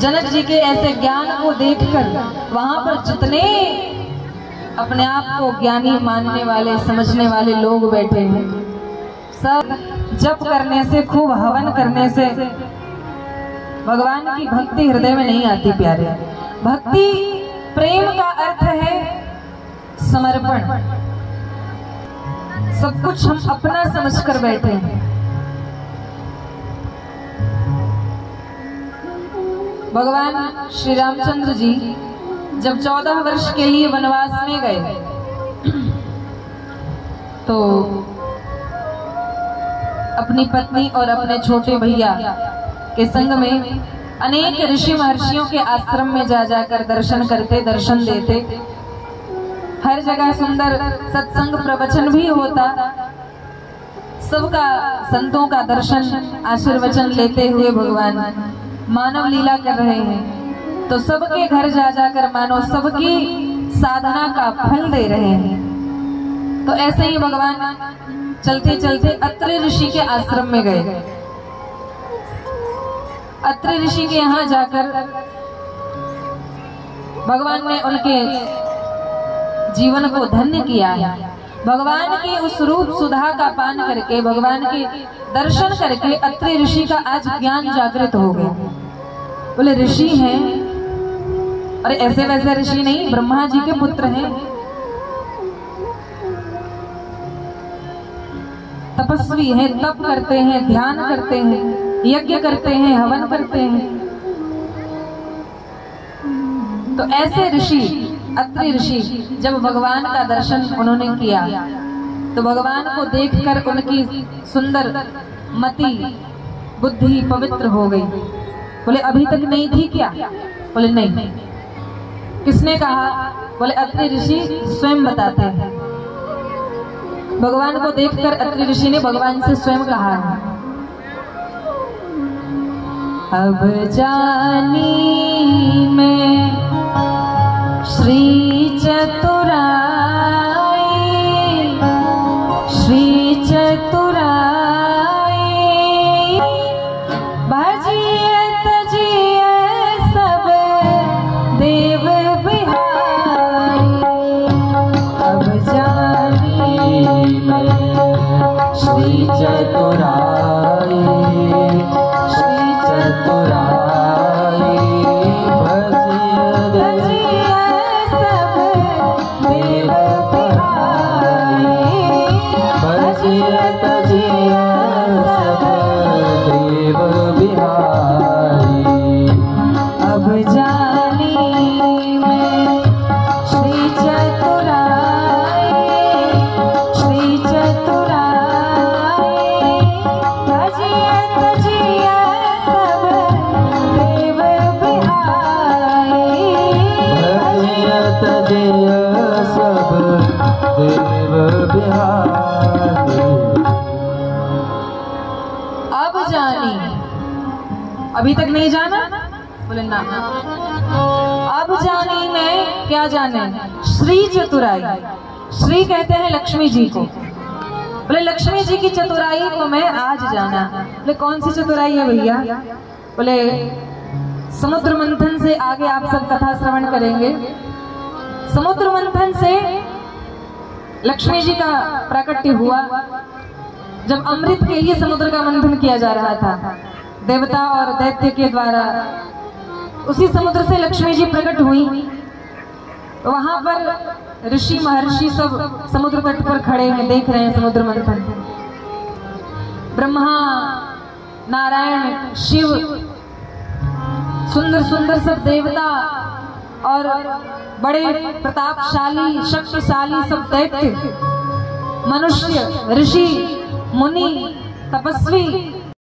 जनक जी के ऐसे ज्ञान को देखकर वहां पर जितने अपने आप को ज्ञानी मानने वाले समझने वाले लोग बैठे हैं, सब जप करने से, खूब हवन करने से भगवान की भक्ति हृदय में नहीं आती प्यारे। भक्ति प्रेम का अर्थ है समर्पण। सब कुछ हम अपना समझकर बैठे हैं। भगवान श्री रामचंद्र जी जब 14 वर्ष के लिए वनवास में गए तो अपनी पत्नी और अपने छोटे भैया के संग में अनेक ऋषि महर्षियों के आश्रम में जा जाकर दर्शन करते, दर्शन देते। हर जगह सुंदर सत्संग प्रवचन भी होता। सबका संतों का दर्शन आशीर्वचन लेते हुए भगवान मानव लीला कर रहे हैं, तो सबके घर जा जाकर मानो सबकी साधना का फल दे रहे हैं। तो ऐसे ही भगवान चलते चलते अत्रि ऋषि के आश्रम में गए। अत्रि ऋषि के यहाँ जाकर भगवान ने उनके जीवन को धन्य किया है। भगवान के उस रूप सुधा का पान करके, भगवान के दर्शन करके अत्रि ऋषि का आज ज्ञान जागृत हो गया। बोले ऋषि हैं, अरे ऐसे वैसे ऋषि नहीं, ब्रह्मा जी के पुत्र हैं, तपस्वी हैं, तप करते हैं, ध्यान करते हैं, यज्ञ करते हैं, हवन करते हैं। तो ऐसे ऋषि अत्रि ऋषि जब भगवान का दर्शन उन्होंने किया तो भगवान को देखकर उनकी सुंदर मति बुद्धि पवित्र हो गई। बोले अभी तक नहीं थी क्या? बोले नहीं। किसने कहा? बोले अत्रि ऋषि स्वयं बताते हैं। भगवान को देखकर अत्रि ऋषि ने भगवान से स्वयं कहा है, अब जानी मैं श्री चतुराई, श्री चतुराई, भजिए तजिए सब देव बिहारी। अब जानी मैं श्री चतुराई, श्री चतुराई, भजिए सब देव बिहारी, भजिए तजिए सब देव बिहारी। अब जानी मैं श्री चतुराई, श्री चतुराई, भजिए तजिए सब देव बिहारी, भजिए तजिए सब देव बिहारी। अब जानी, अभी तक नहीं जाना? बोले ना। अब जानी मैं क्या जाने? श्री चतुराई। श्री कहते हैं लक्ष्मी जी को। बोले लक्ष्मी जी की चतुराई को मैं आज जाना। बोले कौन सी चतुराई है भैया? बोले समुद्र मंथन से आगे आप सब कथा श्रवण करेंगे। समुद्र मंथन से लक्ष्मी जी का प्राकट्य हुआ। जब अमृत के लिए समुद्र का मंथन किया जा रहा था देवता और दैत्य के द्वारा, उसी समुद्र से लक्ष्मी जी प्रकट हुई। वहां पर ऋषि महर्षि सब समुद्र तट पर खड़े हैं, देख रहे हैं समुद्र मंथन। ब्रह्मा, नारायण, शिव, सुंदर सुंदर सब देवता और बड़े प्रतापशाली शक्तिशाली सब दैत्य, मनुष्य, ऋषि, मुनि, तपस्वी